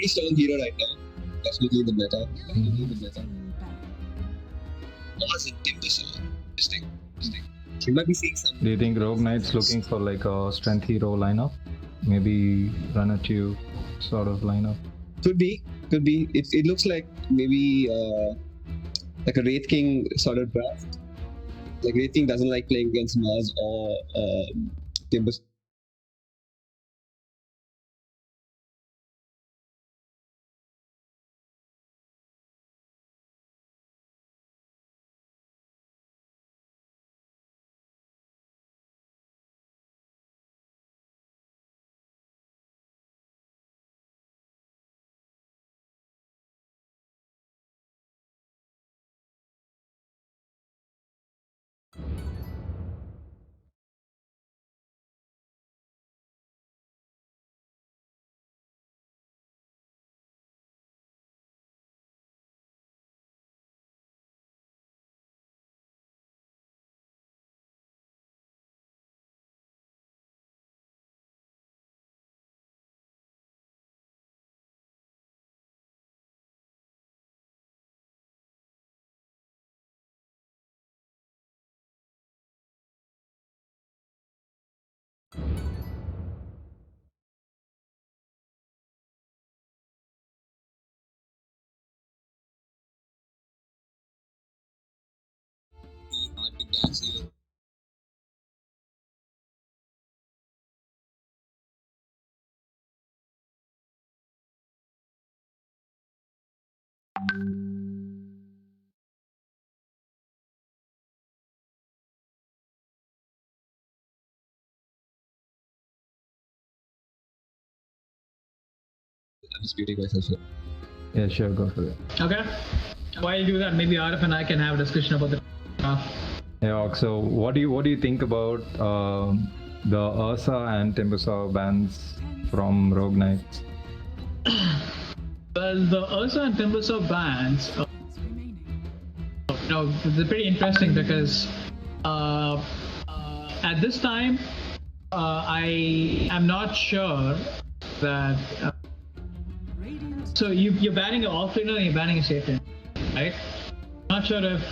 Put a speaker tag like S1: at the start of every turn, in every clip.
S1: pretty strong hero right now. Definitely in the meta. Mars and Timbersaw. Interesting. You might be seeing some.
S2: Do you think Rogue Knight's looking for like a strength hero lineup? Maybe run at you sort of lineup?
S1: Could be. It looks like maybe like a Wraith King sort of draft. Like Wraith King doesn't like playing against Mars or Timbersaw. Hard to catch hero. I'm disputing myself here.
S2: Yeah, sure, go for it.
S3: Okay. While you do that, maybe Arif and I can have a discussion about the
S2: Yeah, so what do you think about the Ursa and Timbersaw bans from Rogue Knights?
S3: Well, the Ursa and Timbersaw bans, they're pretty interesting because at this time, I am not sure that. So you're banning an offlaner and you're banning a safe lane, right? Not sure if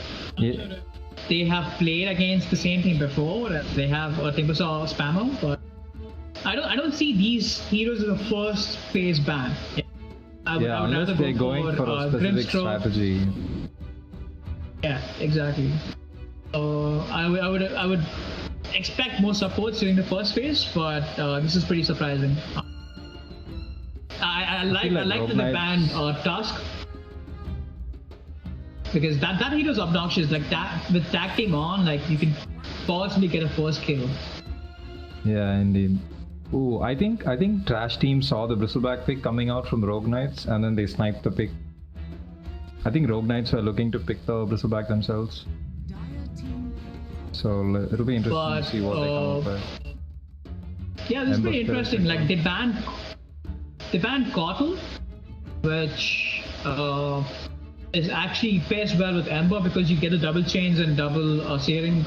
S3: they have played against the same thing before. They have a Timbersaw spammer, but I don't see these heroes as a first phase ban. I would
S2: unless
S3: rather
S2: they're
S3: go
S2: going for a specific
S3: Grimstroke.
S2: strategy.
S3: Yeah, exactly. I would expect more supports during the first phase, but this is pretty surprising. I like that they banned Tusk, because that hero's obnoxious. Like that with tacking on, like you can possibly get a first kill.
S2: Yeah, indeed. Ooh, I think Trash Team saw the Bristleback pick coming out from Rogue Knights and then they sniped the pick. I think Rogue Knights were looking to pick the Bristleback themselves. So it'll be interesting to see what they come up with.
S3: Yeah, this is pretty interesting. Like they banned Cottle, which is actually pairs well with Ember because you get the double chains and double searing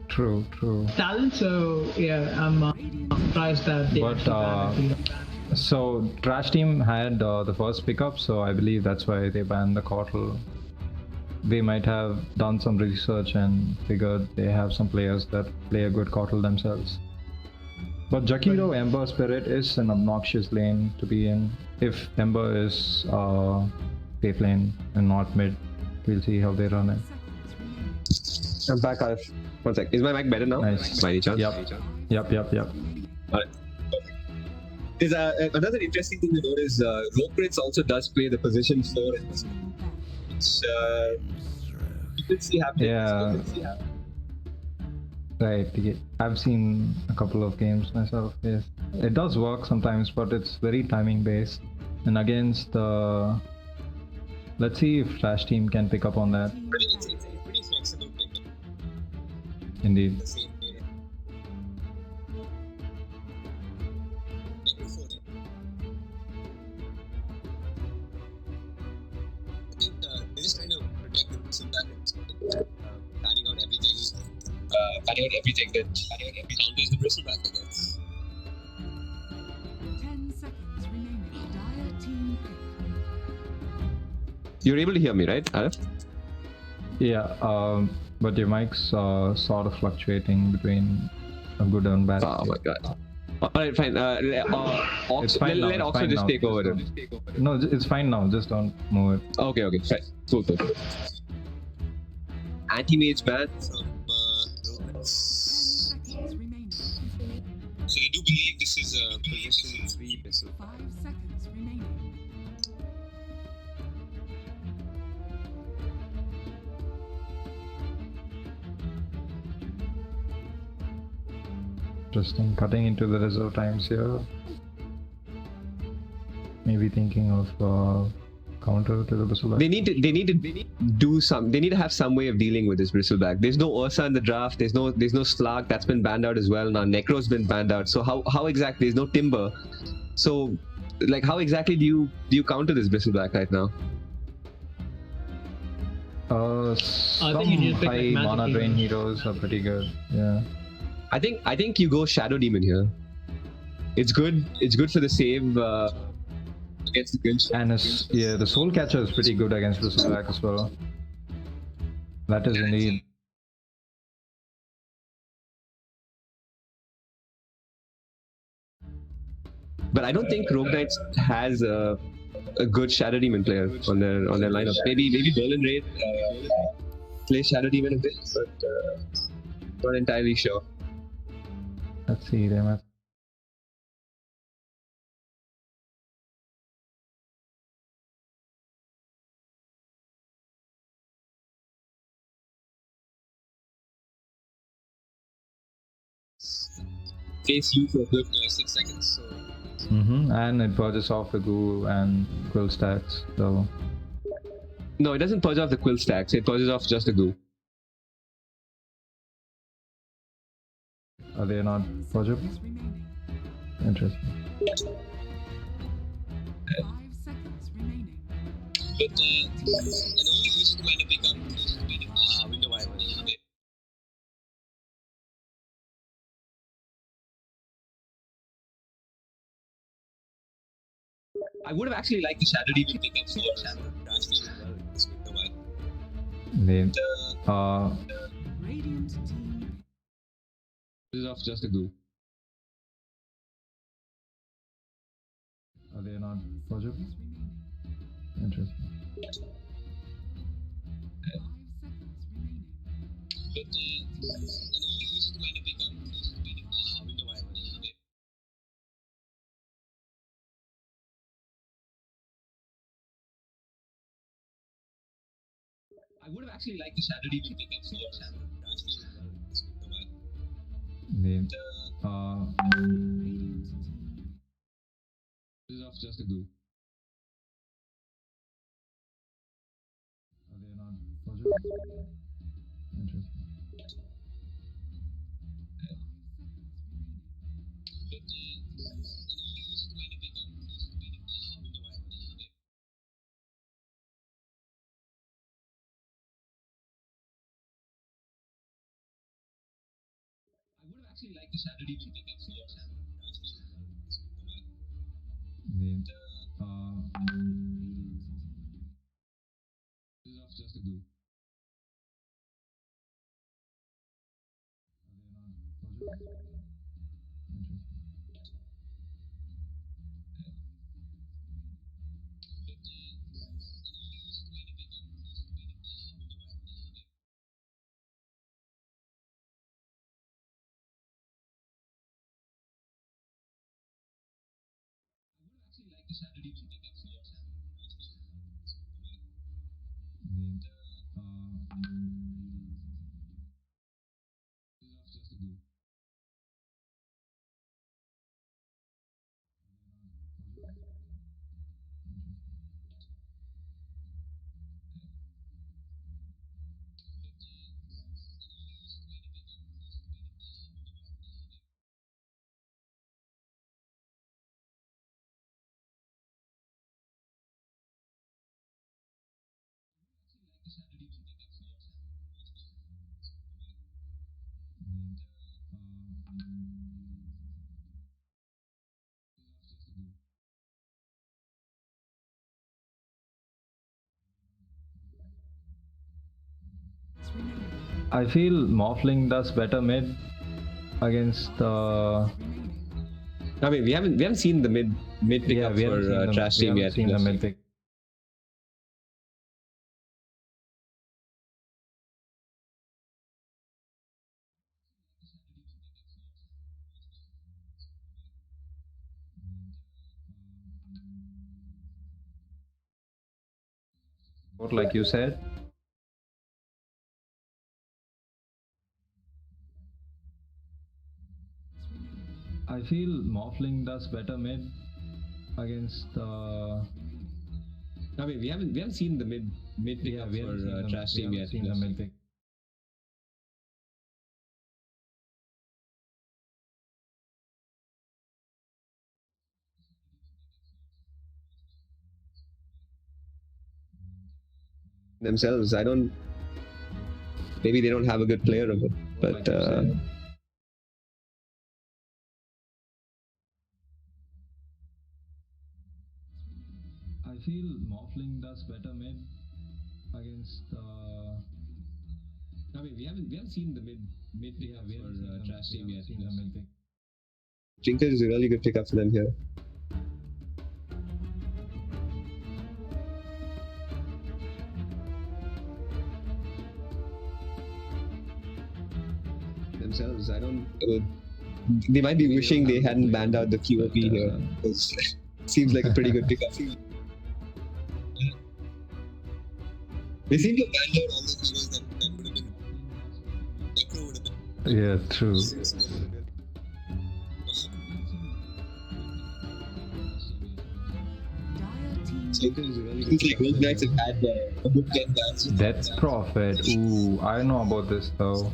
S2: True.
S3: talent. So yeah, I'm surprised that they actually banned it.
S2: So Trash Team had the first pickup, so I believe that's why they banned the Cottle. They might have done some research and figured they have some players that play a good Cottle themselves. But Jakiro Ember Spirit is an obnoxious lane to be in. If Ember is safe lane and not mid, we'll see how they run it.
S1: I'm back, Arif. One sec. Is my mic better now?
S2: Nice.
S1: By any chance?
S2: Yep.
S1: Alright. There's another interesting thing to note is Rogue Prince also does play the position 4 in this. Which you can see happening.
S2: Yeah. Right. I've seen a couple of games myself. Yes, it does work sometimes, but it's very timing based. And against let's see if Trash Team can pick up on that.
S1: It's a pretty flexible pick.
S2: Indeed.
S1: The same way. I think they're just trying to protect the Bristleback, planning out everything that counters the Bristleback, I guess.
S4: 10 seconds remaining.
S1: You're able to hear me, right, Arif?
S2: Yeah, but your mic's sort of fluctuating between a good and bad.
S1: Oh my god. Alright, fine.
S2: It's fine now.
S1: Let
S2: It's
S1: Oxford
S2: fine
S1: just
S2: now.
S1: take over.
S2: No, it's fine now. Just don't move it.
S1: Okay, fine. Cool. Anti-mage ban from
S4: Seconds remaining.
S1: So I do believe this is a position 3 missile.
S4: 5 seconds remaining.
S2: Interesting. Cutting into the reserve times here. Maybe thinking of counter to the Bristleback.
S1: They need to do some. They need to have some way of dealing with this bristleback. There's no Ursa in the draft. There's no Slark that's been banned out as well. Now Necro's been banned out. So how exactly? There's no Timber. So like how exactly do you counter this bristleback right now?
S2: Some
S3: you need to pick, like,
S2: high
S3: magic
S2: mana drain
S3: heroes.
S2: heroes are pretty good. Yeah.
S1: I think you go Shadow Demon here. It's good. It's good for the save against the Grinch.
S2: And the Soul Catcher is pretty good against Bristleback as well. That is indeed.
S1: But I don't think Rogue Knights has a good Shadow Demon player on their lineup. Maybe Berlin Raid plays Shadow Demon a bit, but not entirely sure.
S2: Let's see, they might.
S1: Face you for a good 6 seconds. So.
S2: And it purges off the goo and quill stacks. So
S1: No, it doesn't purge off the quill stacks. It purges off just the goo.
S2: are they not purgeable?
S4: Seconds remaining.
S2: Interesting.
S4: 5 seconds remaining.
S1: But an only reason to kind of pick up Winter Wyvern. I would have actually liked the Shadow Demon pick up for Shadow Rascal as well. This Winter Wyvern.
S2: They
S4: Radiant team.
S1: This is off just a goo.
S2: are they not purgeable?
S4: Seconds remaining.
S2: Interesting.
S4: 5 seconds remaining.
S1: But an only reason to kind of pick up Winter Wyvern. I would have actually liked the Shadow Demon pick up for Shadow Rascal as well. This Winter Wyvern.
S2: They
S4: Radiant team.
S1: This is off just a goo.
S2: are they not purgeable? Interesting.
S4: 5 seconds remaining.
S1: But an only reason to kind of pick up Winter Wyvern. I would have actually liked the Shadow Demon pick up for Shadow Rascal as well. This Winter Wyvern.
S2: They
S1: This is off just a goo.
S2: are they not purgeable? Interesting.
S1: Actually like the Shadow Demon pick up for Shadow Rascal as well.
S2: They
S1: This is off just a goo. Shadow Demon pick up for Shadow
S2: I feel Morphling does better mid against
S1: I mean, we haven't seen the mid
S2: yeah,
S1: pickup
S2: we
S1: for
S2: haven't seen them,
S1: Trash
S2: we
S1: Team
S2: haven't
S1: yet.
S2: seen the mid pick. Like you said. I feel Morphling does better mid against
S1: I mean, we haven't seen the mid
S2: yeah,
S1: pickup
S2: we haven't
S1: for
S2: seen them,
S1: Trash
S2: we
S1: Team
S2: haven't
S1: yet.
S2: seen the mid pick.
S1: Themselves, I don't. Maybe they don't have a good player of it, but
S2: Like you said. I feel Morphling does better mid against
S1: I mean, we haven't seen the mid pickup
S2: we
S1: for
S2: haven't seen them,
S1: Trash
S2: we
S1: Team
S2: haven't
S1: yet.
S2: seen the mid pick.
S1: Jinker is a really good pickup for them here. Themselves, I don't. They might be wishing they hadn't banned out the QOP here. Because seems like a pretty good pickup. They seem to have banned out all the heroes that would have been. Necro would have been.
S2: Yeah, true.
S4: Dire team
S1: Jinker is a really good. Seems like Rogue Knights have had a good 10 bans.
S2: Death Prophet. Ooh, I don't know about this though.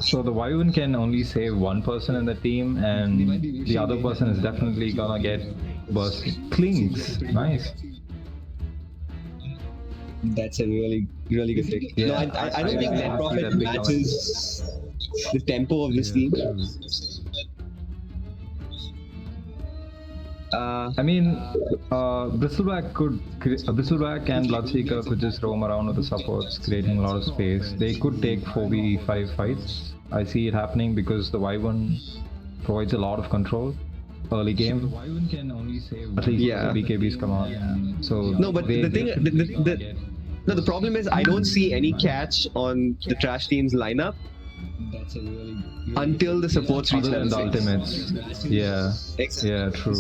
S2: So the Wyvern can only save one person in the team, and the other person is definitely gonna get burst. Clings, nice.
S1: That's a really good pick.
S2: Yeah,
S1: No, I don't
S2: I
S1: think
S2: really
S1: Net
S2: see
S1: Profit
S2: that big
S1: matches the tempo of this team.
S2: True.
S1: Uh,
S2: I mean, Bristleback and Bloodseeker could just roam around with the supports, creating a lot of space. They could take 4v5 fights. I see it happening because the Wyvern provides a lot of control early game. The Wyvern can only save at least
S1: Yeah.
S2: BKBs come out. So
S1: no, but
S2: they
S1: the thing,
S2: definitely gonna get-
S1: no, the problem is I don't see any catch on the Trash Team's lineup until the supports reach
S2: other than
S1: level
S2: the
S1: 6.
S2: ultimates. Yeah,
S1: Exactly.
S2: yeah, true.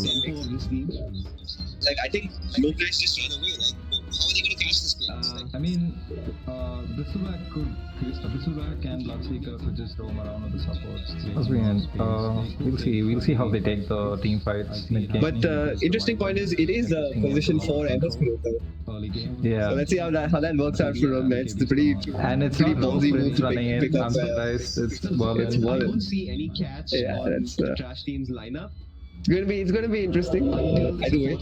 S1: Like I think Rogue Knights just run away. Like how are they going to catch this place?
S2: I mean, Bristleback and Bloodseeker could just roam around with the supports. We'll see how they take the team fights mid-game.
S1: But interesting point is it is position 4 Ember Spirit.
S2: Early game.
S1: So
S2: Yeah.
S1: let's see how that works out for Rogue Knights. It's a pretty
S2: And it's
S1: pretty
S2: not
S1: ballsy
S2: Prince
S1: move to
S2: running in.
S1: pick up.
S2: I'm surprised. It's Berlin.
S1: It's I don't see any catch on the Trash Team's lineup. It's gonna be interesting. Either way,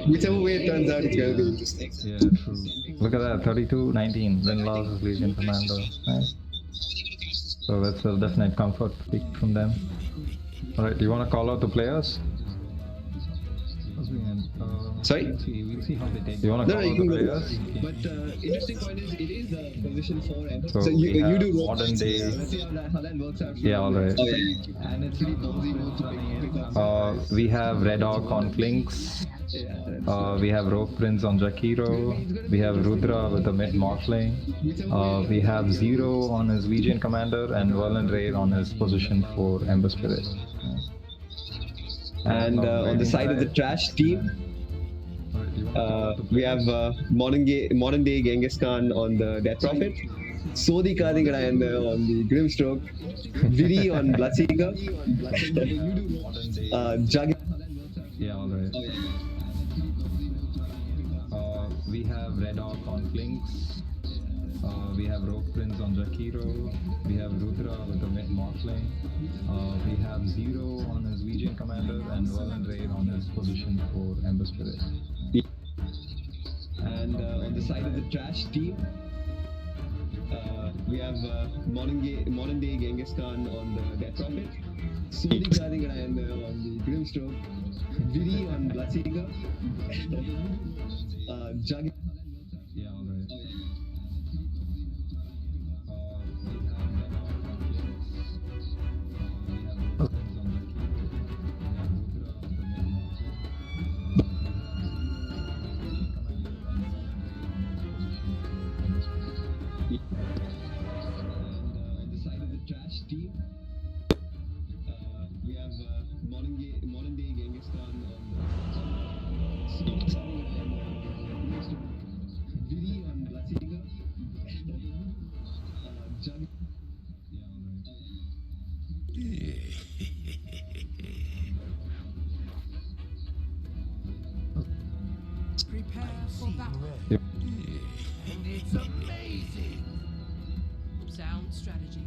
S1: whichever way it turns out, it's gonna be interesting.
S2: Yeah, true. Look at that, 32-19. Win loss is Legion Commander. Nice. So that's a definite comfort pick from them. Alright, do you want to call out the players?
S1: Sorry?
S2: We'll see how they take. Do you want to
S1: No,
S2: call
S1: you
S2: out
S1: can
S2: the
S1: go.
S2: players?
S1: But interesting point is it is position 4 Ember.
S2: So
S1: So
S2: we
S1: you
S2: have
S1: do Rogue
S2: modern
S1: Knights.
S2: day-
S1: Let's see how that works out. For
S2: Yeah,
S1: Rogue
S2: alright.
S1: Knights. Oh yeah.
S2: And it's
S1: Pretty ballsy move to pick up.
S2: we have Red Hawk on Flinks. We have Rogue Prince on Jakiro. We have Rudra with the mid Morphling. We have Zero on his Legion Commander and Verlin Raid on his position for Ember Spirit.
S1: And on the side of the Trash Team, we have modern day Genghis Khan on the Death Prophet, Sodi Kadingarayan on the Grimstroke, Viri on Bloodseeker, Jug.
S2: Yeah, alright. We have Red Hawk on Flinks. We have Rogue Prince on Jakiro. We have Rudra with the mid Morphling. We have Zero on his Legion Commander and Verlin Raid on his position for Ember Spirit.
S1: And on the side of the Trash Team, we have modern day Genghis Khan on the Death Prophet, Sodi Kadingarayan on the Grimstroke, Viri on Bloodseeker, Jug.
S2: Yeah,
S1: Steve. We have modern day Genghis Khan on the Viri on Bloodseeker. Jug.
S4: Prepare for battle.
S5: And it's amazing.
S4: Sound strategy.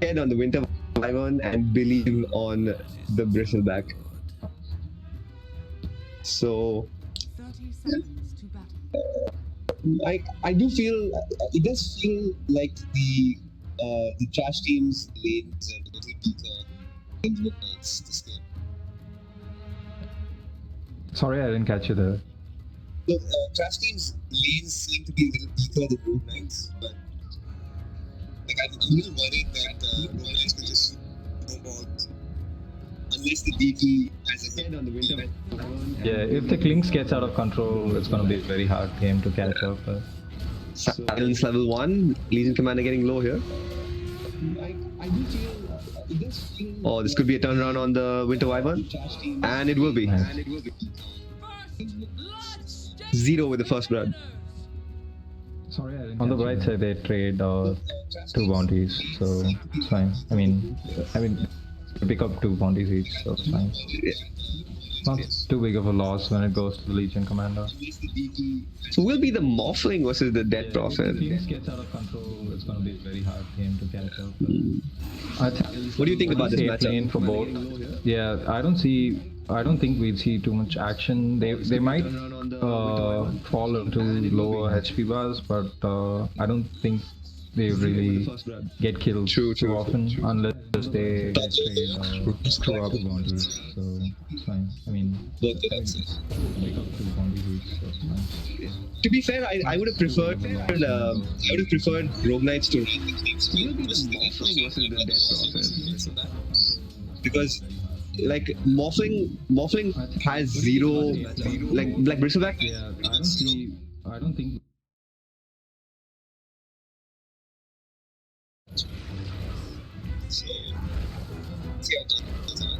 S1: Head on the Winter Wyvern and believe on the Bristleback. So
S4: 30 seconds to battle.
S1: I do feel it does feel like the trash teams lanes are a little weaker in Midnights this game.
S2: Sorry, I didn't catch you there.
S1: The trash teams lanes seem to be a little weaker than Rogue Knights, but like I'm a little worried that Rogue Knights will just snowball unless the DP has a head on the Winter Wyvern.
S2: Yeah, if the Clinks gets out of control, it's gonna be a very hard game to catch up.
S1: Silence level 1, Legion Commander getting low here. I do feel it does feel. Oh, this could be a turnaround on the Winter Wyvern, and it will be.
S2: Nice.
S1: 0 with the first blood.
S2: Sorry, I didn't on the bright side, they trade 2 bounties, so it's fine. I mean, they pick up 2 bounties each, so it's fine. Not too big of a loss when it goes to the Legion Commander.
S1: So will be the Morphling versus the Dead Prophet.
S2: If things gets out of control, it's gonna be a very hard game to catch up.
S1: What do you think about this matchup?
S2: Lane for both. Yeah, I don't think we'd see too much action. They might fall into lower HP bars, but I don't think they really get killed too often unless they trade screw up bounties. So it's fine. I mean, make up 2 bounties each, so it's fine.
S1: To be fair, I would have preferred Rogue Knights to run the Kings versus the Death Prophet. Because like Morphling has 0 like Bristleback.
S2: Yeah, I don't think.
S1: So see how it turns out.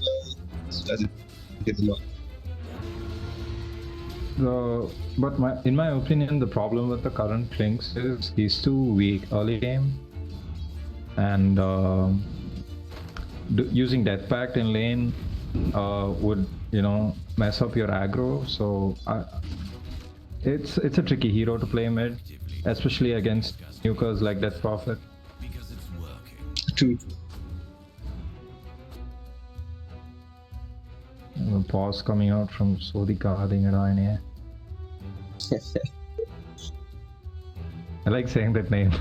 S1: Well, doesn't get the lot.
S2: In my opinion, the problem with the current Clinks is he's too weak early game, and using Death Pact in lane would mess up your aggro. So it's a tricky hero to play mid, especially against nukers like Death Prophet.
S1: True.
S2: A pause coming out from Sodika Adingadine. I like saying that name.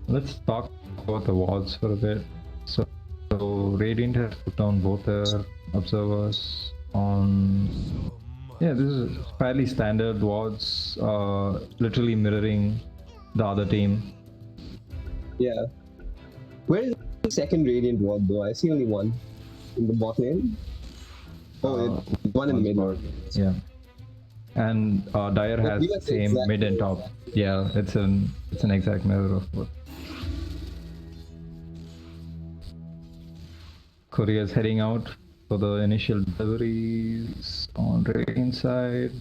S2: Let's talk about the wards for a bit. So Radiant has put down both their observers on. Yeah, this is fairly standard wards, literally mirroring the other team.
S1: Yeah. Where is the second Radiant ward though? I see only one in the bot lane. Oh, one in the mid.
S2: Yeah. And Dire has the same mid and top. Yeah, it's an exact mirror of both. Courier's heading out for the initial deliveries on Radiant side.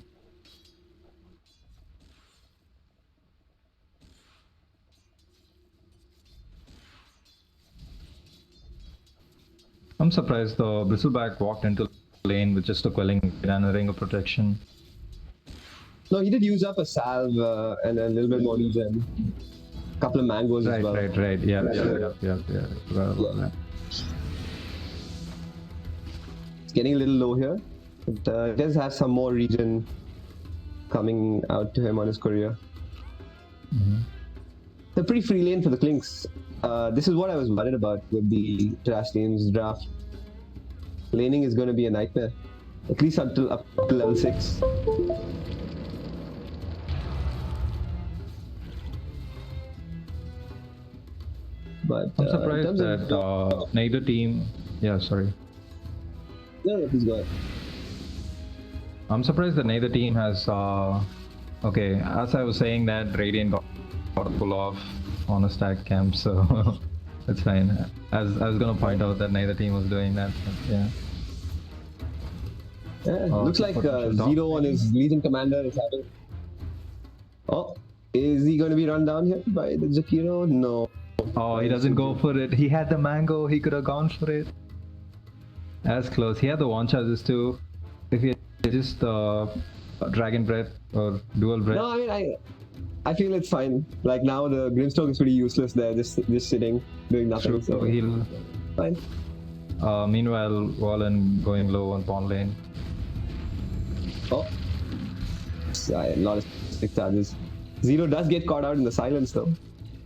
S2: I'm surprised the Bristleback walked into the lane with just a quelling and a ring of protection.
S1: No, he did use up a salve and a little bit more regen. Couple of mangoes as well.
S2: Right. Yeah. Forgot about that.
S1: It's getting a little low here. But he does have some more region coming out to him on his career. They're pretty free lane for the Clinks. This is what I was worried about with the Trash Teams draft. Laning is going to be a nightmare, at least up to level 6. But
S2: I'm surprised that neither team. Yeah, sorry.
S1: No, please go ahead.
S2: I'm surprised that neither team has. Okay, as I was saying, that Radiant got a pull off on a stack camp, so that's fine. As I was gonna point out that neither team was doing that. But yeah.
S1: Yeah, looks like Zero on his Legion Commander is having. Oh, is he going to be run down here by the Jakiro? No.
S2: Oh, he doesn't go for it. He had the mango. He could have gone for it. As close. He had the one charges too. If he had just Dragon Breath or Dual Breath.
S1: No, I mean I feel it's fine. Like now the Grimstroke is pretty useless there, just sitting, doing nothing.
S2: True.
S1: So
S2: He'll.
S1: fine.
S2: Meanwhile, Wallen going low on pawn lane.
S1: Oh, a lot of stick charges. Zero does get caught out in the silence though,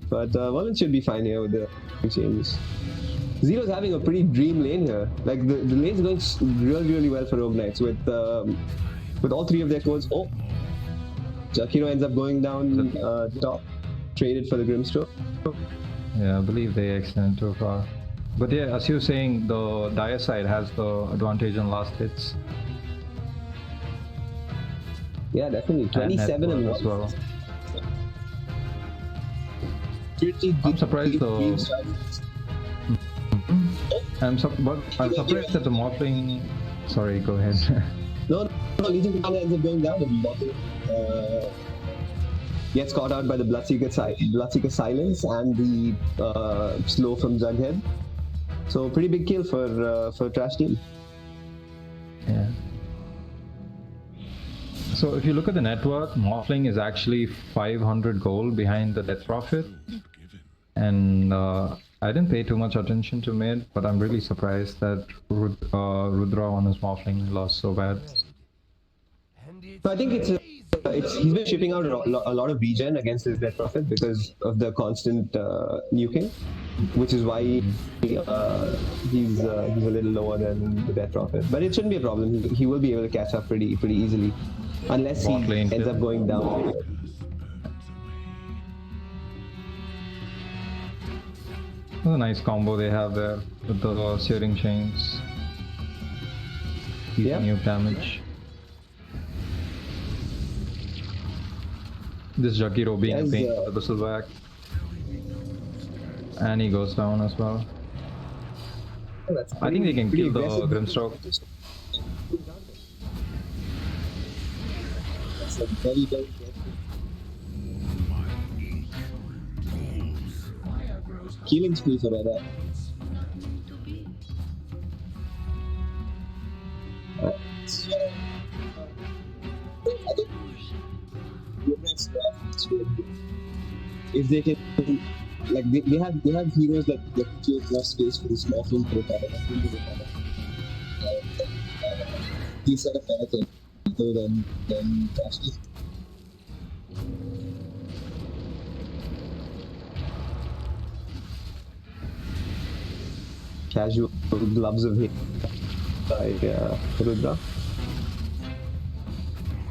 S1: but Wallen should be fine here with the changes. Zero's having a pretty dream lane here. Like the lane's going really well for Rogue Knights with all 3 of their codes. Oh, Jakiro ends up going down top, traded for the Grimstroke.
S2: Yeah, I believe they extended too far. But yeah, as you were saying, the Dire side has the advantage on last hits.
S1: Yeah, definitely. 27 and 1
S2: as well. I'm surprised though. I'm surprised that the Morphling. Sorry, go ahead.
S1: No, Legion Commander ends up going down. The gets caught out by the Bloodseeker Silence and the slow from Jughead. So pretty big kill for Trash Team.
S2: Yeah. So if you look at the net worth, Morphling is actually 500 gold behind the Death Prophet. And I didn't pay too much attention to mid, but I'm really surprised that Rudra on his Morphling lost so bad.
S1: So I think he's been shipping out a lot of regen against his Death Prophet because of the constant nuking, which is why he's a little lower than the Death Prophet. But it shouldn't be a problem. He will be able to catch up pretty easily, unless he ends up going down.
S2: That's a nice combo they have there with the Searing Chains.
S1: Yeah.
S2: New damage. This Jakiro being a pain for the Bristleback. And he goes down as well. I think they can kill the Grimstroke.
S1: That's a very killing spree for that. If they can, like they have heroes that create enough space for the small film to recover. He's set up better than Ashley. Casual gloves of hate by Rudra.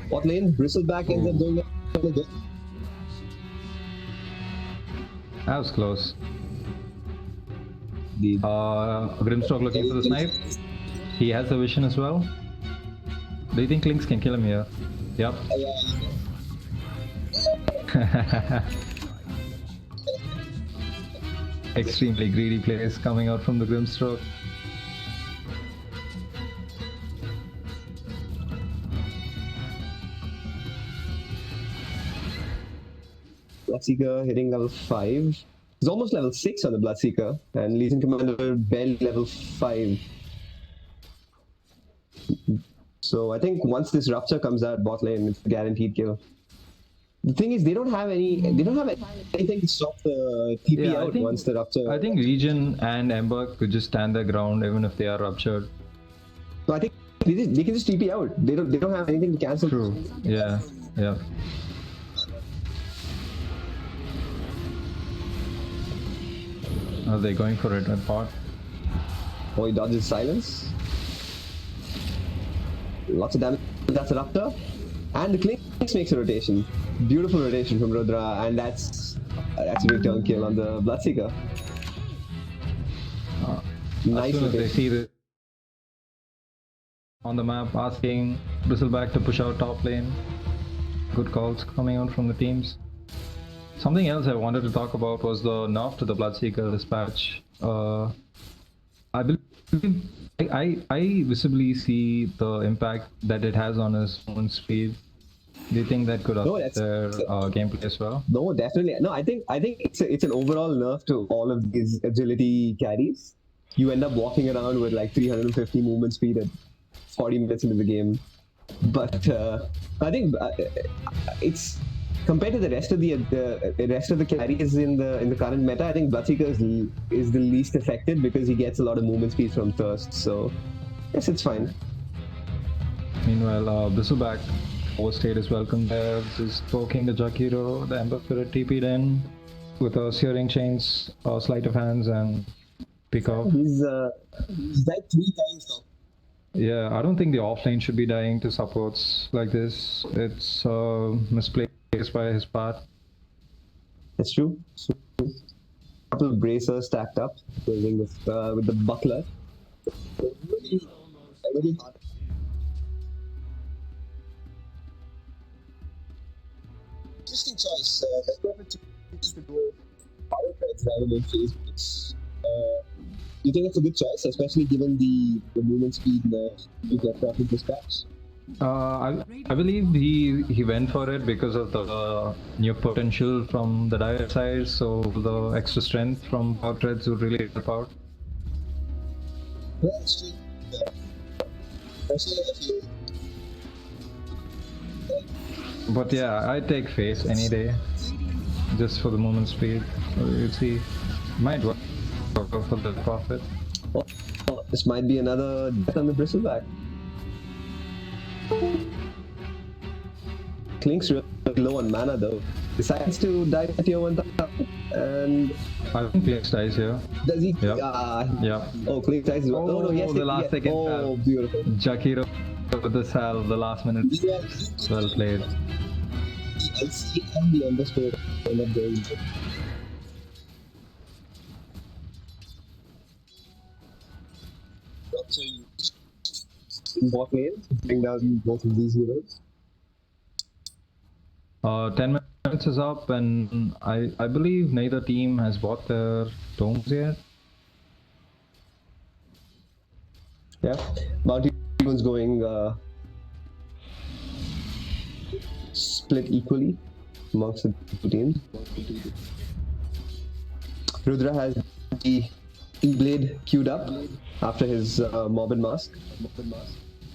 S1: What lane? Bristleback ends up going again.
S2: That was close. Grimstroke looking for the snipe. He has the vision as well. Do you think Lynx can kill him here? Yep. Extremely greedy plays coming out from the Grimstroke.
S1: Bloodseeker hitting level 5. He's almost level 6 on the Bloodseeker, and Legion Commander barely level 5. So I think once this Rupture comes out bot lane, it's a guaranteed kill. The thing is, they don't have anything to stop the TP out once the Rupture.
S2: I think Legion and Ember could just stand their ground even if they are ruptured.
S1: So I think they can just TP out. They don't have anything to cancel.
S2: True. Yeah. Yeah. Are they going for it at bot?
S1: Oh, he dodges silence. Lots of damage. That's a Raptor. And the Clinks makes a rotation. Beautiful rotation from Rudra, and that's a return kill on the Bloodseeker. Nice
S2: As soon as they
S1: rotation.
S2: see the on the map, asking Bristleback to push out top lane. Good calls coming out from the teams. Something else I wanted to talk about was the nerf to the Bloodseeker dispatch. I believe I visibly see the impact that it has on his movement speed. Do you think that could affect their gameplay as well?
S1: No, definitely. No, I think it's an overall nerf to all of these agility carries. You end up walking around with like 350 movement speed at 40 minutes into the game. But I think it's compared to the rest of the carries in the current meta. I think Bloodseeker is the least affected because he gets a lot of movement speed from Thirst. So yes, it's fine.
S2: Meanwhile, Bristleback overstayed his welcome there, just poking the Jakiro. The Ember Spirit TP'd in with a Searing Chains, Sleight of Hands, and pick off.
S1: He's died 3 times now.
S2: Yeah, I don't think the offlane should be dying to supports like this. It's misplaced by his part.
S1: That's true. Couple of bracers stacked up using this with the buckler. Very hard. Interesting choice. Let's go with to go power threads rather than phase boots. Do you think it's a good choice, especially given the movement speed you get from dispatch?
S2: I believe he went for it because of the new potential from the dire side, so the extra strength from power threads would really help out.
S1: Yeah, that's true. Especially if you.
S2: But yeah, I'd take face any day, just for the movement speed. So you see, might work for the profit.
S1: Oh, this might be another death on the Bristleback. Klink's really low on mana though. Decides to dive at tier 1 and
S2: I think Klink dies here.
S1: does he?
S2: Yep.
S1: Yeah. Oh, Klink dies as well. No, yes,
S2: the last second.
S1: Oh, beautiful.
S2: Jakiro with the salve, the last minute.
S1: Yeah.
S2: Well played.
S1: I see and the Ember Spirit end up going. So you in bot lane, bring down both of these heroes.
S2: 10 minutes is up, and I believe neither team has bought their domes yet.
S1: Yeah, Bounty one's going split equally amongst the two teams. Rudra has the E-Blade queued up after his Morbid Mask.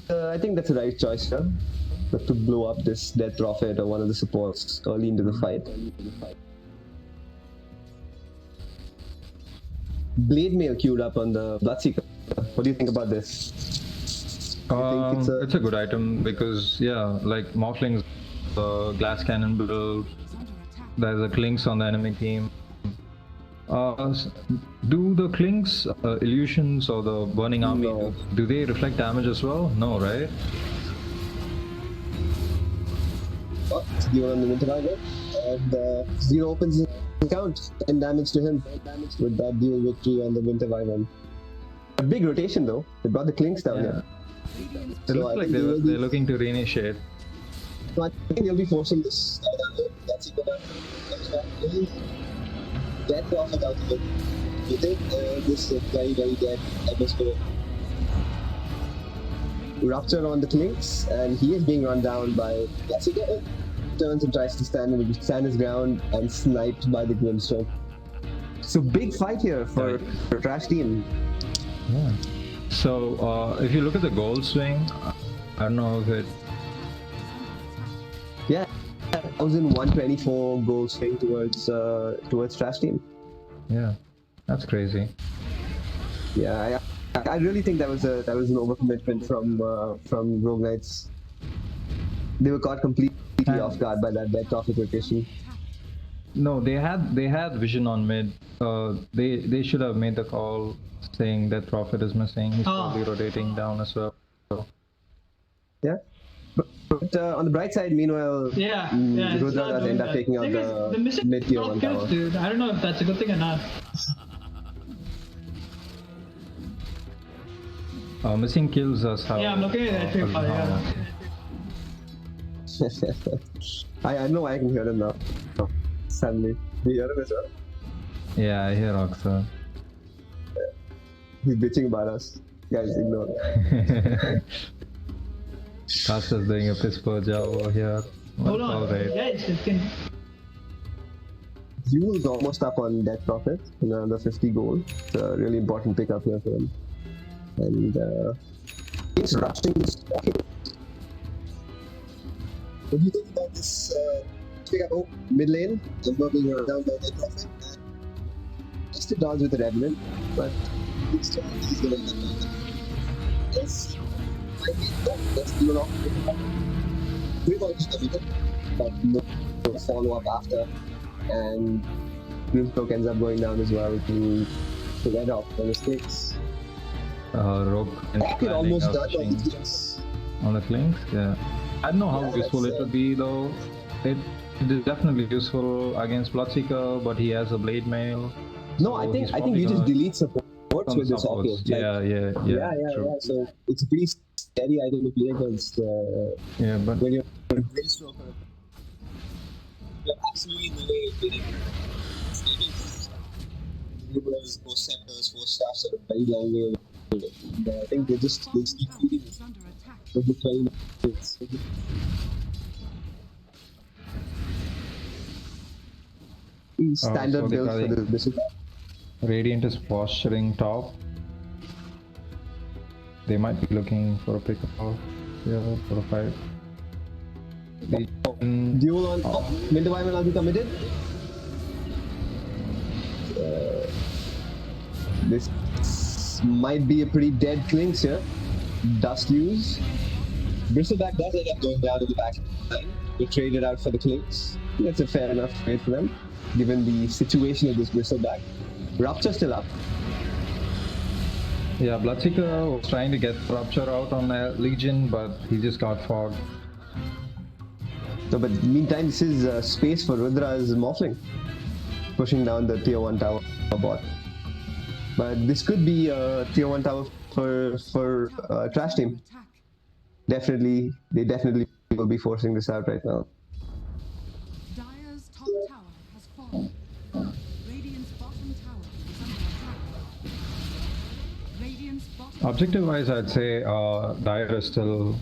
S1: I think that's the right choice here. But to blow up this Death Prophet or one of the supports early into the fight. Blade Mail queued up on the Bloodseeker. What do you think about this?
S2: It's a good item because, yeah, like Morphling's glass cannon build, there's a Klinks on the enemy team. Do the Klinks illusions or the burning army,
S1: No.
S2: do they reflect damage as well? No, right?
S1: But Zero on the Winter Rider, and Zero opens his account, 10 damage to him with that dual victory on the Winter Wyvern. A big rotation though, they brought the Klinks down here.
S2: It
S1: So
S2: looks
S1: I
S2: like
S1: think
S2: they're looking to reinitiate.
S1: So I think they'll be forcing this. That's it. Death Prophet out of it. You think this is very, very dead atmosphere. Rupture on the Klinks, and he is being run down by Bloodseeker. Turns and tries to stand his ground and sniped by the Grimstone. So big fight here for Trash Team.
S2: Yeah. So if you look at the goal swing, I don't know if it.
S1: Yeah, 1,124 goal swing towards Trash Team.
S2: Yeah, that's crazy.
S1: Yeah, I really think that was an overcommitment from Rogue Knights. They were caught completely off guard by that dead topic rotation.
S2: No, they had vision on mid. They should have made the call saying that Prophet is missing. He's probably rotating down as well.
S1: Yeah. But on the bright side, meanwhile, Rudra does end up taking out the mid tier 1 tower.
S3: Dude, I don't know if that's a good thing or not.
S2: Missing kills us how.
S3: Yeah, I'm looking at that too.
S1: I know I can hear him now. Suddenly. Do you hear him as well?
S2: Yeah, I hear Oxa.
S1: He's bitching about us. Guys, ignore him.
S2: Caster's doing a piss poor job over here.
S3: Hold on.
S2: Alright.
S3: Yeah, it's can.
S1: Yule's almost up on Death Prophet, another 50 gold. It's a really important pickup here for him. And he's rushing this pocket. What do you think about this pickup? Oh, mid lane, Ember being run down by Death Prophet. Just to dodge with the Revenant, but he's going to end up doing that. Yes. That's even off. We've already committed, but no follow up after. And Grimstroke ends up going down as well to get off the mistakes.
S2: Rogue
S1: Orchid almost done
S2: on the flanks. Yeah, I don't know how useful it would be though. It is definitely useful against Bloodseeker, but he has a Blade Mail.
S1: No,
S2: so
S1: I think he just deletes supports with this Orchid. Like,
S2: yeah.
S1: So it's a pretty steady item to play against.
S2: Yeah, but
S1: when you're Grimstroke, you're absolutely no way of getting Rivers, 4 Scepters, 4 Staffs at a very long way. I think they just keep feeding it. Every 20 minutes. Standard
S2: so
S1: build for the Bishop.
S2: Radiant is posturing top. They might be looking for a pickup here for a fight.
S1: Duel on top. Winterwire will not be committed. This might be a pretty dead Clinks here. Dust use. Bristleback does end up going down to the back line. They trade it out for the Clinks. That's a fair enough trade for them, given the situation of this Bristleback. Rupture still up.
S2: Yeah, Bloodseeker was trying to get Rupture out on Legion, but he just got fogged.
S1: So, but meantime, this is space for Rudra's Morphling, pushing down the tier 1 tower bot. But this could be a tier 1 tower for Trash Team. They definitely will be forcing this out right now.
S4: Dire's top tower has fallen. Radiant's bottom tower is under attack. Radiant's bottom
S2: Objective-wise, I'd say Dire is still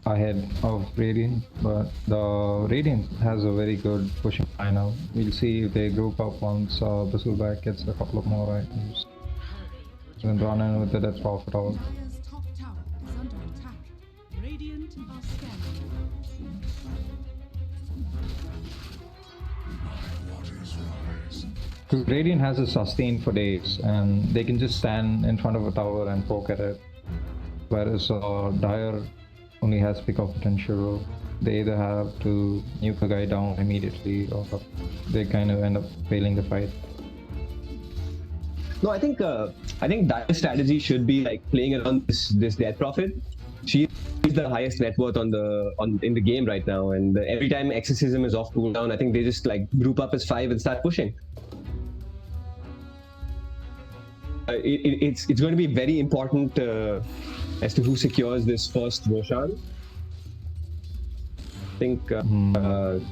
S2: ahead of Radiant, but the Radiant has a very good pushing lineup. We'll see if they group up once Bristleback gets a couple of more items. And run in with the Death Prophet out.
S4: Dire's top tower is under attack. Radiant are scanning.
S2: Because Radiant has a sustain for days, and they can just stand in front of a tower and poke at it. Whereas Dire only has pickup potential. They either have to nuke a guy down immediately, or they kind of end up failing the fight.
S1: No, I think Dire's strategy should be like playing around this Death Prophet. She is the highest net worth in the game right now, and every time Exorcism is off cooldown, I think they just like group up as 5 and start pushing. It's going to be very important as to who secures this first Roshan. I think the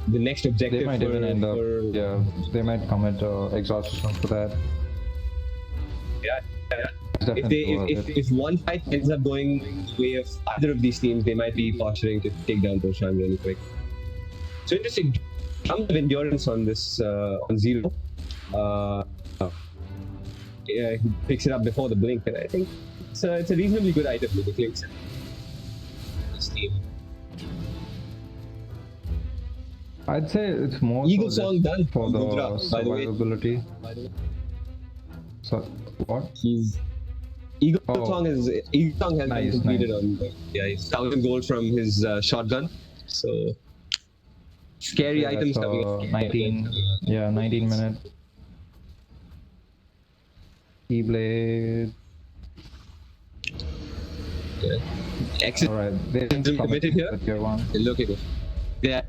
S1: next objective
S2: They might even end up, they might commit exhaustion for that.
S1: Yeah. If one fight ends up going the way of either of these teams, they might be posturing to take down Roshan really quick. So interesting. Some of endurance on this on Zero. He picks it up before the blink, and I think it's a reasonably good item for the Clinks. This team.
S2: I'd say it's more
S1: Eagle
S2: so
S1: Song done
S2: for the
S1: Rudra, by the way.
S2: survivability. So what?
S1: Eagle
S2: Oh.
S1: Song has
S2: Nice,
S1: been completed
S2: nice.
S1: on. Yeah, he's 1,000 gold from his shotgun. So scary
S2: Yeah,
S1: items
S2: that's,
S1: coming up.
S2: 19. Yeah, 19 minutes. Keyblade.
S1: Exit
S2: Alright, they
S1: committed here.
S2: Tier 1.
S1: Look at it. Yeah,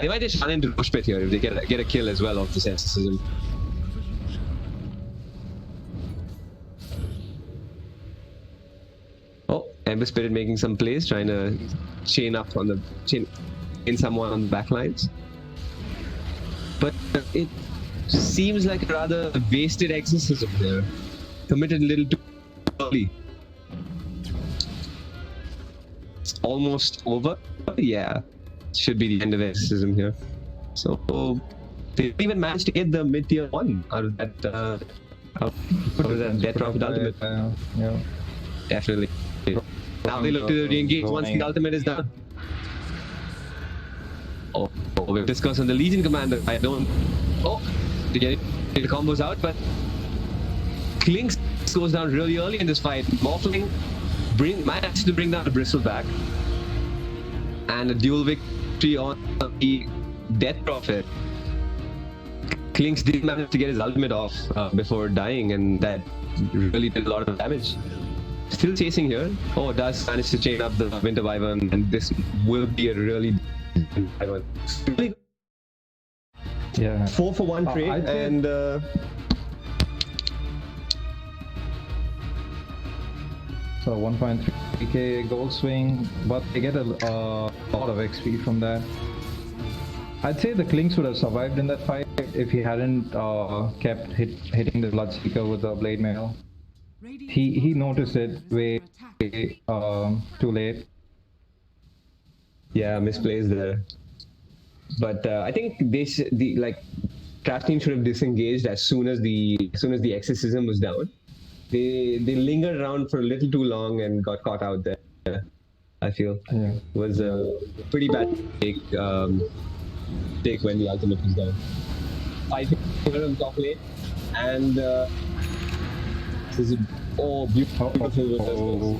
S1: they might just run into Rosh Pit here if they get a kill as well off this exorcism. Oh, Ember Spirit making some plays, trying to chain in someone on the back lines. But it seems like a rather wasted exorcism there. Committed a little too early. It's almost over. Yeah, should be the end of the exorcism here. So they didn't even manage to get the mid-tier 1 out of that. Out of that Death Prophet ultimate.
S2: Yeah.
S1: Definitely. Now they look to re-engage once the ultimate is done. Oh, we've discussed on the Legion Commander. I don't. Oh, to get the combos out, but Klinks goes down really early in this fight. Morphling managed to bring down the Bristleback, and a dual victory on the Death Prophet. Klinks did manage to get his ultimate off before dying, and that really did a lot of damage. Still chasing here. Oh, does manage to chain up the Winter Wyvern, and this will be a really Wyvern.
S2: Yeah.
S1: 4 for 1 trade,
S2: I'd say-
S1: and
S2: So 1.3k gold swing, but they get a lot of XP from that. I'd say the Klinks would have survived in that fight if he hadn't kept hitting the Bloodseeker with the Blade Mail. He noticed it way too late.
S1: yeah, misplays there. But I think Craft Team should have disengaged as soon as the exorcism was down. They lingered around for a little too long and got caught out there. I feel
S2: Yeah.
S1: it was a pretty bad take when the ultimate was done. 5 here on top lane, and this is beautiful.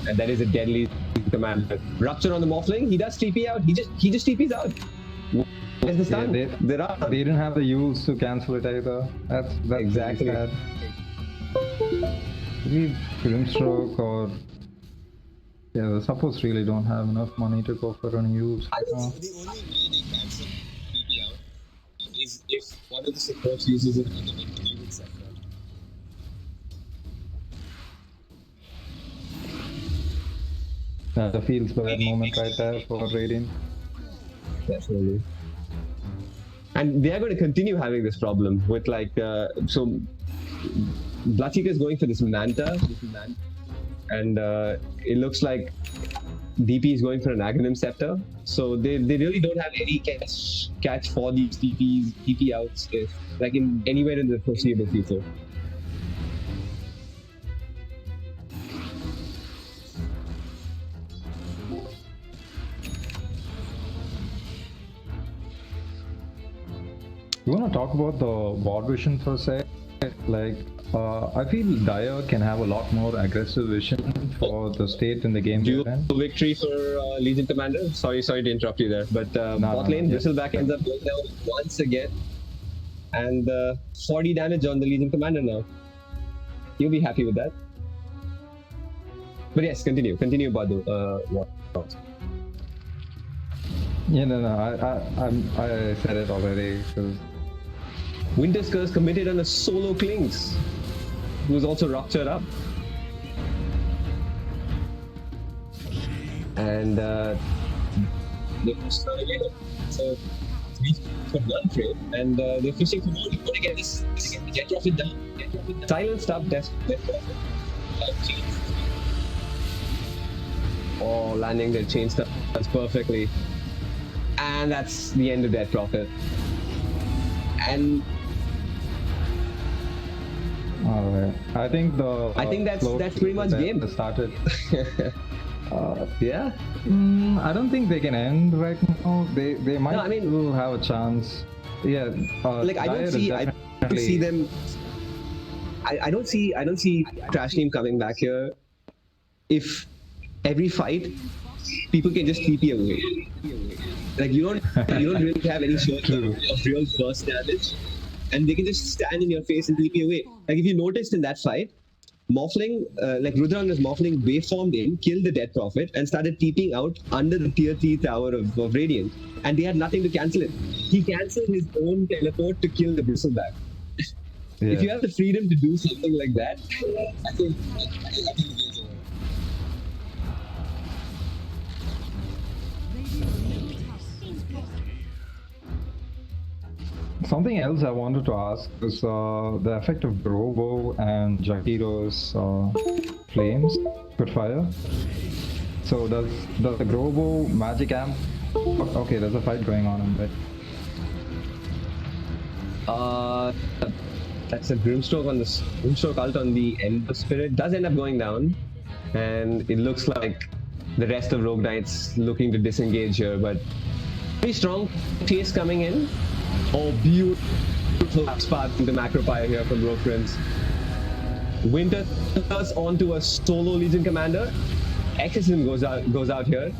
S1: And that is a deadly command. Rupture on the Morphling. He does TP out. He just TPs out. Where's the stun?
S2: Yeah, they didn't have the use to cancel it either. That's
S1: Exactly.
S2: sad. Maybe Grimstroke or the supports really don't have enough money to go for an use.
S1: I think the only way they cancel TP out is if one of the supports uses it in the mid sector.
S2: The feels bad moment right there for Radiant.
S1: Definitely. And they are going to continue having this problem with so Bloodseeker is going for this Manta, and it looks like DP is going for an Aghanim Scepter. So they really don't have any catch for these TP outs in anywhere in the foreseeable future.
S2: You want to talk about the board vision for a sec? I feel Dire can have a lot more aggressive vision for the state in the game.
S1: Dual victory for Legion Commander. Sorry to interrupt you there, but bot lane Bristleback ends up going down once again, and 40 damage on the Legion Commander now. You'll be happy with that. But yes, continue, Badu. What?
S2: Yeah, I said it already.
S1: Winter's Curse committed on a solo Klinks, who was also ruptured up. And they pushed on again. So it's for one trade, and they're fishing for more. They want to get this Jet Prophet down. Silenced up, Death Prophet. Oh, landing their chain stuff perfectly. And that's the end of Death Prophet. And
S2: alright, I think
S1: that's pretty much game.
S2: Started.
S1: Yeah.
S2: I don't think they can end right now. They might still have a chance. Yeah.
S1: I don't see them. I don't see Trash Team coming back here. If every fight people can just TP away, like you don't really have any sort of real burst damage, and they can just stand in your face and TP away. Like if you noticed in that fight, Morphling, like Rudran was Morphling waveformed in, killed the Death Prophet, and started TPing out under the tier 3 tower of Radiant, and they had nothing to cancel it. He cancelled his own teleport to kill the Bristleback.
S2: Yeah.
S1: If you have the freedom to do something like that, I think
S2: Something else I wanted to ask is the effect of Grobo and Jakiro's flames with fire. So does the Grobo magic amp? Okay, there's a fight going on in there.
S1: That's a Grimstroke ult on the Ember Spirit. Does end up going down, and it looks like the rest of Rogue Knights looking to disengage here, but pretty strong chase coming in. Oh, beautiful spot into Macropire here from Rogue Prince. Winter turns onto a solo Legion Commander. Exorcism goes out here,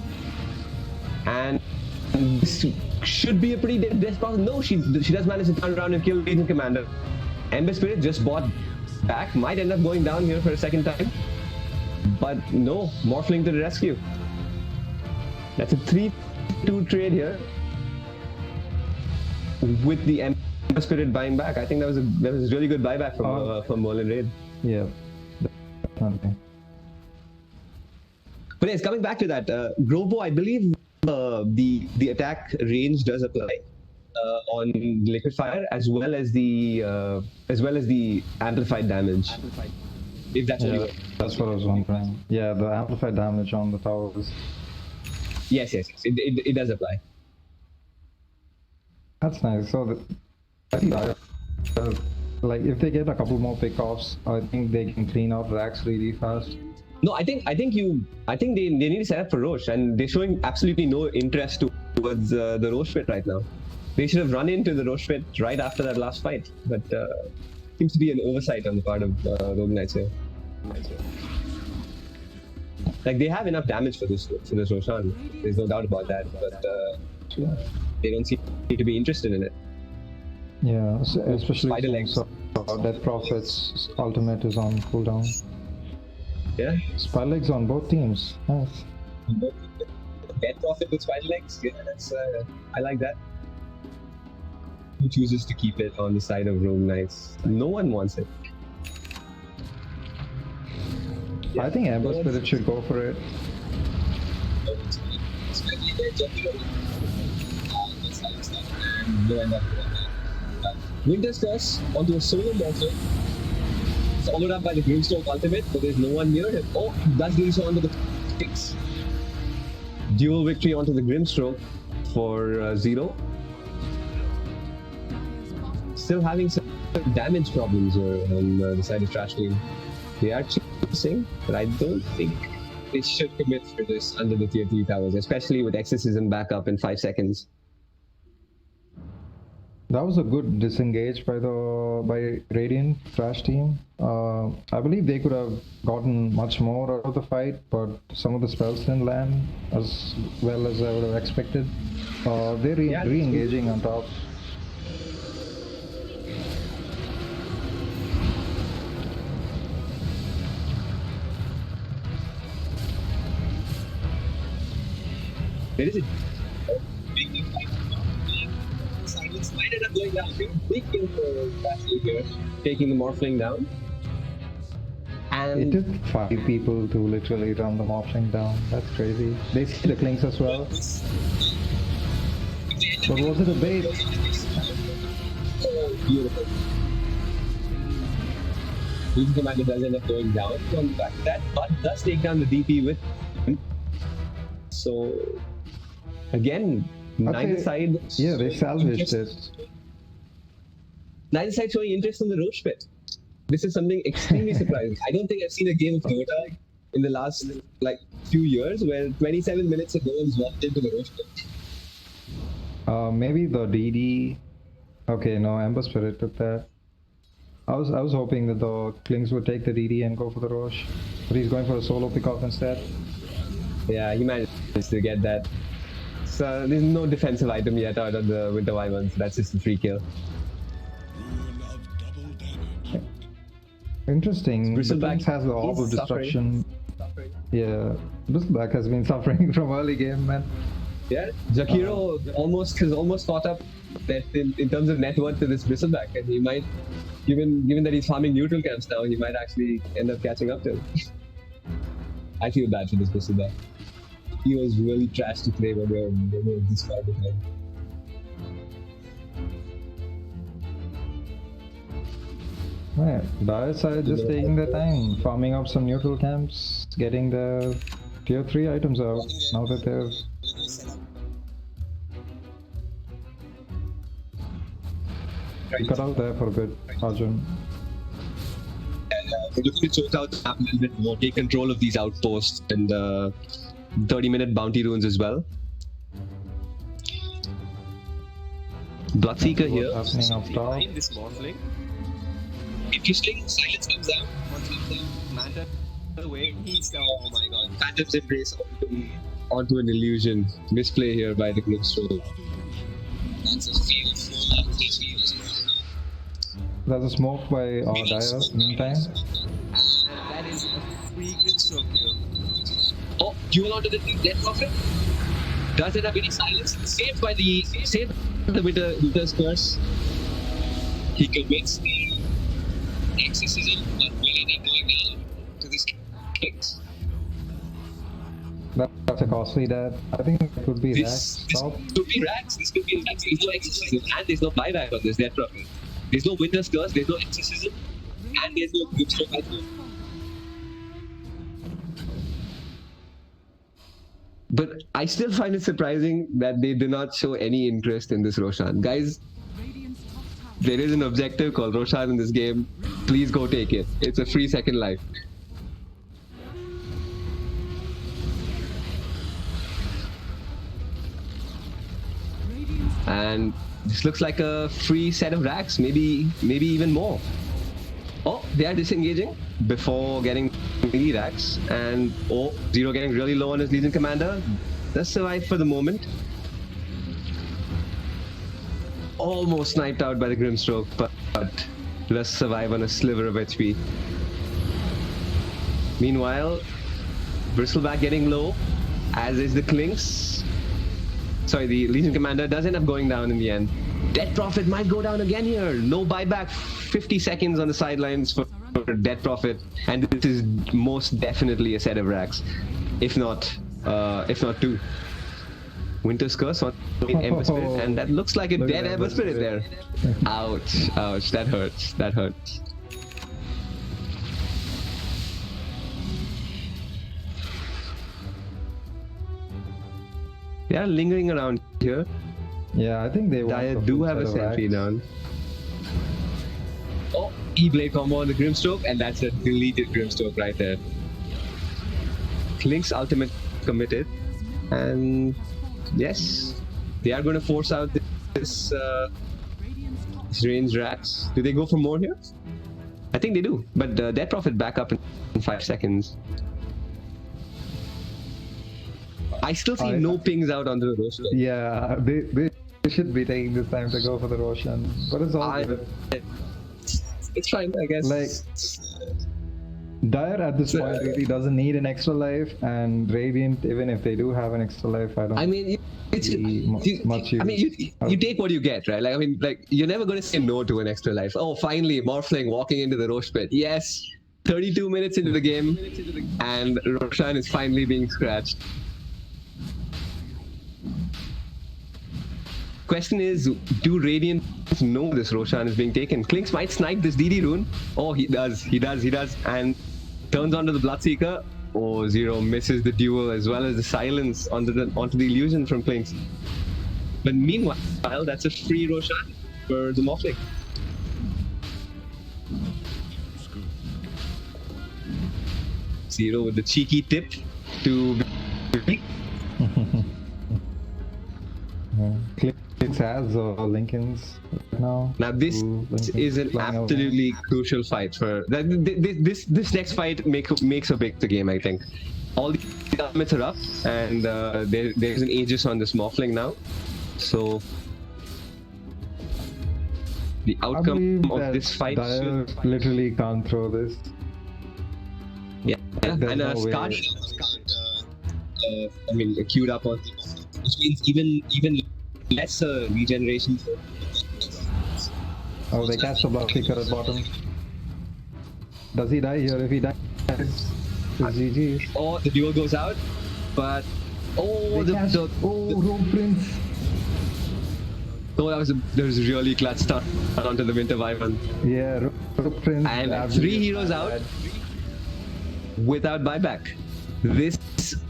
S1: and this should be a pretty death process. No, she does manage to turn around and kill Legion Commander. Ember Spirit just bought back, might end up going down here for a second time, but no, Morphling to the rescue. That's a 3-2 trade here with the Ember Spirit buying back. I think that was a really good buyback from Merlin Raid.
S2: Yeah, definitely.
S1: But yes, coming back to that, Grobo, I believe the attack range does apply on Liquid Fire as well as the amplified damage. If that's what you want.
S2: That's what I was wondering. Yeah, the amplified damage on the towers.
S1: Yes, it does apply.
S2: That's nice. So, I think like if they get a couple more pickoffs, I think they can clean out racks really fast.
S1: No, I think they need to set up for Roche, and they're showing absolutely no interest towards the Roche pit right now. They should have run into the Roche pit right after that last fight, but seems to be an oversight on the part of Rogue Knights here. Like they have enough damage for this Roshan. There's no doubt about that, but they don't seem to be interested in it.
S2: Yeah, especially
S1: Spider legs.
S2: since Death Prophet's ultimate is on cooldown.
S1: Yeah.
S2: Spider legs on both teams. Nice.
S1: Death Prophet with spider legs. Yeah, that's I like that. Who chooses to keep it on the side of Rogue Knights? No one wants it.
S2: I think Ember Spirit should go for it.
S1: Winter's Curse onto a solo monster, followed up by the Grimstroke ultimate, but there's no one near him. Oh, does do so onto the six. Dual victory onto the Grimstroke for Zero. Still having some damage problems here on the side of Trash Team. They are chasing, but I don't think they should commit for this under the tier 3 towers, especially with Exorcism back up in 5 seconds.
S2: That was a good disengage by Radiant Trash Team. I believe they could have gotten much more out of the fight, but some of the spells didn't land as well as I would have expected. They're re-engaging on top.
S1: There is a big fight. Silence might end up going down. Big kill for Bashley here, taking the Morphling down. And
S2: It took 5 people to literally run the Morphling down. That's crazy. They see the clinks as well. But was it a bait?
S1: Oh, beautiful. Legion Commander does end up going down from the back of that, but does take down the DP with him. So, again, neither side.
S2: Yeah, they salvaged it.
S1: Neither side showing interest in the Roche pit. This is something extremely surprising. I don't think I've seen a game of Dota in the last few years where 27 minutes ago no one's walked into the Roche pit.
S2: Maybe the DD. Okay, no, Ember Spirit took that. I was hoping that the Klings would take the DD and go for the Roche, but he's going for a solo pick-off instead.
S1: Yeah, he managed to get that. So there's no defensive item yet out of the Winter Wyverns. That's just a free kill.
S5: Rune of double damage.
S2: Interesting. The
S1: Bristleback
S2: Klings has the Orb of
S1: is
S2: Destruction. Yeah, Bristleback has been suffering from early game, man.
S1: Yeah, Jakiro has almost caught up that in terms of net worth to this Bristleback, and he might, given that he's farming neutral camps now, he might actually end up catching up to him. I feel bad for this Bristleback. He was really trash to play when they were this far behind.
S2: Right, Dire side just taking their time, farming up some neutral camps, getting the tier 3 items out now that they've cut out there for a bit, Arjun.
S1: We're looking to choke out the map a little bit more, take control of these outposts and 30-minute bounty runes as well. Bloodseeker here.
S2: What's happening up top?
S6: Behind this morphling.
S1: Interesting, silence comes down.
S6: Manta away. He's down. Oh my god.
S1: Phantom's Embrace onto an illusion. Misplay here by the Grimstroke. That's a field full of HP.
S2: There's a smoke by Dire meantime.
S6: And that is a free Grimstroke kill.
S1: Oh, duel onto the Death Prophet. Doesn't have any silence. Saved by the Winter's Curse. He commits the exorcism, but really going down to this kicks.
S2: That's a costly death. I think it could be
S1: This
S2: Stop.
S1: could be Rax. This could be Rax. There's no exorcism and there's no buyback on this Death Prophet. There's no Winter's Curse, there's no exorcism, and there's no Grimstroke as well. But I still find it surprising that they do not show any interest in this Roshan. Guys,
S4: Radiant's top tower
S1: there is an objective called Roshan in this game. Please go take it. It's a free second life. And this looks like a free set of racks, maybe even more. Oh, they are disengaging before getting melee racks, and oh, Zero getting really low on his Legion Commander. Does survive for the moment. Almost sniped out by the Grimstroke, but does survive on a sliver of HP. Meanwhile, Bristleback getting low, as is the Clinks. Sorry, the Legion Commander does end up going down in the end. Death Prophet might go down again here. No buyback. 50 seconds on the sidelines for Death Prophet, and this is most definitely a set of racks, if not two. Winter's Curse on Ember Spirit, and that looks like a
S2: Look at
S1: dead Ember Spirit there. Ouch, ouch, that hurts, that hurts. They are lingering around here.
S2: Yeah, I think they want
S1: Dire
S2: the
S1: do
S2: full
S1: have a
S2: set of
S1: sentry
S2: racks.
S1: down. Oh, E-Blade combo on the Grimstroke, and that's a deleted Grimstroke right there. Klink's ultimate committed, and yes, they are going to force out this range racks. Do they go for more here? I think they do, but Death Prophet back up in 5 seconds. I still see no pings out onto the roster.
S2: Yeah, they should be taking this time to go for the Roshan, but it's all good.
S1: It's fine, I guess.
S2: Like, Dire at this point really doesn't need an extra life, and Radiant, even if they do have an extra life, I don't.
S1: I mean, it's
S2: much
S1: I mean, you take what you get, right? Like, I mean, like, you're never going to say no to an extra life. Oh, finally, Morphling walking into the Roche pit. Yes, 32 minutes into the game, and Roshan is finally being scratched. Question is, do Radiant know this Roshan is being taken? Klinks might snipe this DD rune. Oh, he does, and turns onto the Bloodseeker. Oh, Zero misses the duel as well as the silence onto the illusion from Klinks. But meanwhile, that's a free Roshan for the Morphling. Zero with the cheeky tip to...
S2: Yeah. Clix has or Lincoln's right now.
S1: Now this
S2: Ooh, Lincoln's
S1: is an
S2: flying over.
S1: absolutely crucial fight for this next fight makes or breaks the game. I think all the elements are up, and there's an Aegis on this Morphling now, so the
S2: I
S1: outcome
S2: believe
S1: of
S2: that
S1: this fight
S2: Dire
S1: should,
S2: literally can't throw this.
S1: yeah,
S2: There's
S1: and
S2: no way.
S1: Scott I mean queued up on, which means even less regeneration.
S2: Oh, they catch the block kicker at bottom. Does he die here? If he dies, it's GG.
S1: Or the duel goes out, but oh,
S2: Rogue Prince.
S1: Oh, that was a really clutch start onto the Winter Wyvern.
S2: Yeah, Rogue Prince.
S1: And
S2: absolutely
S1: 3 heroes out
S2: bad.
S1: without buyback. This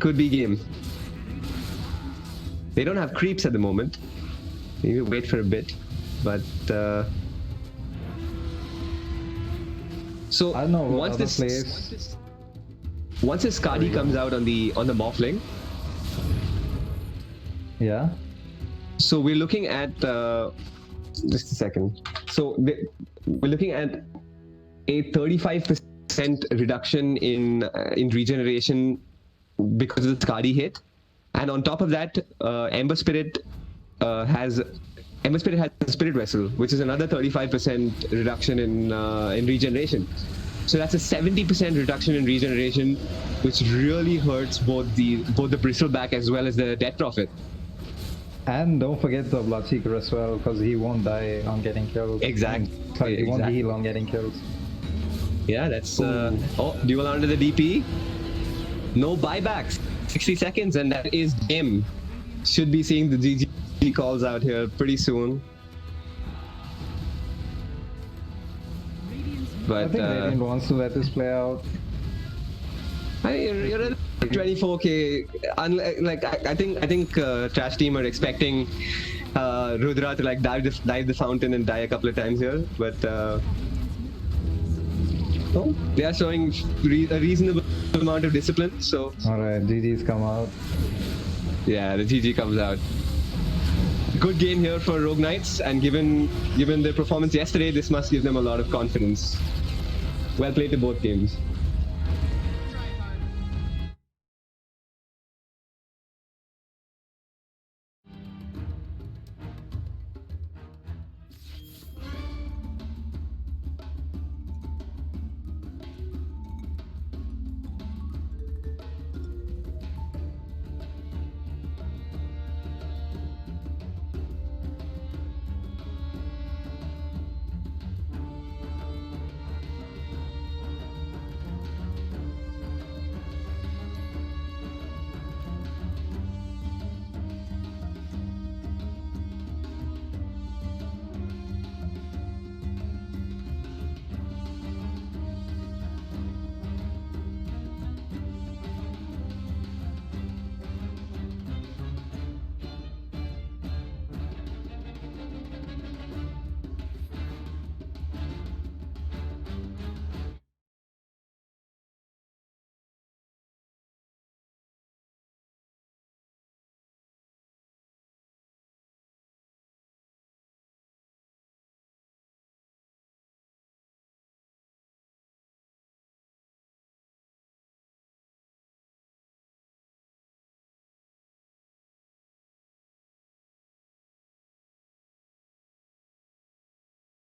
S1: could be game. They don't have creeps at the moment. Maybe wait for a bit, but so
S2: I don't know what
S1: once
S2: other
S1: this
S2: plays.
S1: once this Skadi comes out on the Morphling,
S2: Yeah.
S1: so we're looking at just a second. So we're looking at a 35% reduction in regeneration because of the Skadi hit, and on top of that, Ember Spirit has a Spirit Vessel, which is another 35% reduction in regeneration. So that's a 70% reduction in regeneration, which really hurts both the Bristleback as well as the Death Prophet.
S2: And don't forget the Bloodseeker as well, because he won't die on getting killed.
S1: Exactly.
S2: Sorry, he won't
S1: Exactly.
S2: heal on getting killed.
S1: Yeah, that's duel under the DP. No buybacks. 60 seconds, and that is game. Should be seeing the GG calls out here pretty soon.
S4: Radiant's
S2: I
S1: But
S2: think Radiant wants to let this play out.
S1: you're at 24k. I think Trash Team are expecting Rudra to like dive the fountain and die a couple of times here, but they are showing a reasonable amount of discipline. So
S2: Alright, GG's come out.
S1: yeah, the GG comes out. Good game here for Rogue Knights, and given their performance yesterday, this must give them a lot of confidence. Well played to both teams.